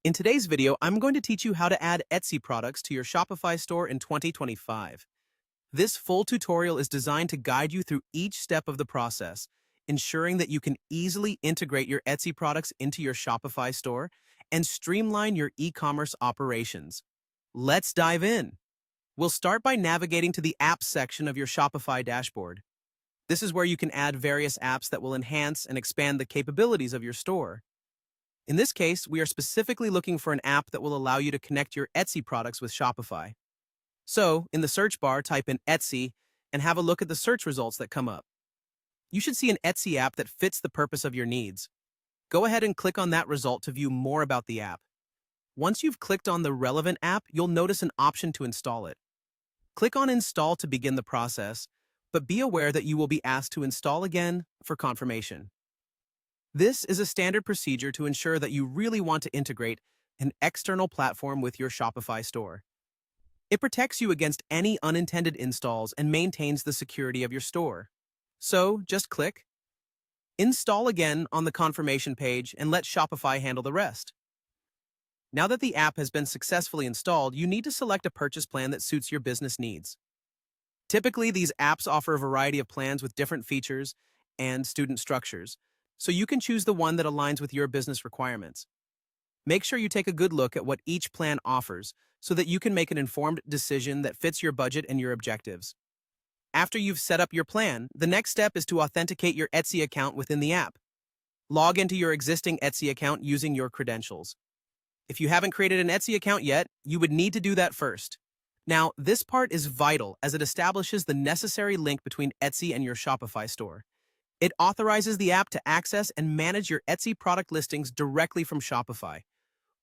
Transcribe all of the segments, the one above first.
In today's video, I'm going to teach you how to add Etsy products to your Shopify store in 2025. This full tutorial is designed to guide you through each step of the process, ensuring that you can easily integrate your Etsy products into your Shopify store and streamline your e-commerce operations. Let's dive in. We'll start by navigating to the Apps section of your Shopify dashboard. This is where you can add various apps that will enhance and expand the capabilities of your store. In this case, we are specifically looking for an app that will allow you to connect your Etsy products with Shopify. So, in the search bar, type in Etsy and have a look at the search results that come up. You should see an Etsy app that fits the purpose of your needs. Go ahead and click on that result to view more about the app. Once you've clicked on the relevant app, you'll notice an option to install it. Click on Install to begin the process, but be aware that you will be asked to install again for confirmation. This is a standard procedure to ensure that you really want to integrate an external platform with your Shopify store. It protects you against any unintended installs and maintains the security of your store. So, just click Install again on the confirmation page and let Shopify handle the rest. Now that the app has been successfully installed, you need to select a purchase plan that suits your business needs. Typically, these apps offer a variety of plans with different features and student structures, so you can choose the one that aligns with your business requirements. Make sure you take a good look at what each plan offers so that you can make an informed decision that fits your budget and your objectives. After you've set up your plan, the next step is to authenticate your Etsy account within the app. Log into your existing Etsy account using your credentials. If you haven't created an Etsy account yet, you would need to do that first. Now, this part is vital as it establishes the necessary link between Etsy and your Shopify store. It authorizes the app to access and manage your Etsy product listings directly from Shopify.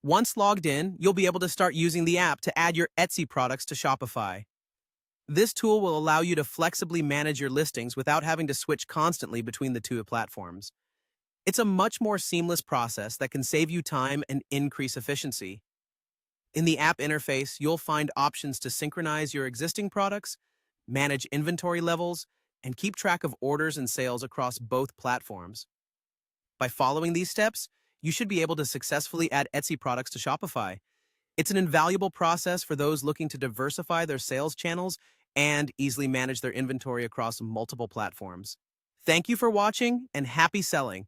Once logged in, you'll be able to start using the app to add your Etsy products to Shopify. This tool will allow you to flexibly manage your listings without having to switch constantly between the two platforms. It's a much more seamless process that can save you time and increase efficiency. In the app interface, you'll find options to synchronize your existing products, manage inventory levels, and keep track of orders and sales across both platforms. By following these steps, you should be able to successfully add Etsy products to Shopify. It's an invaluable process for those looking to diversify their sales channels and easily manage their inventory across multiple platforms. Thank you for watching and happy selling!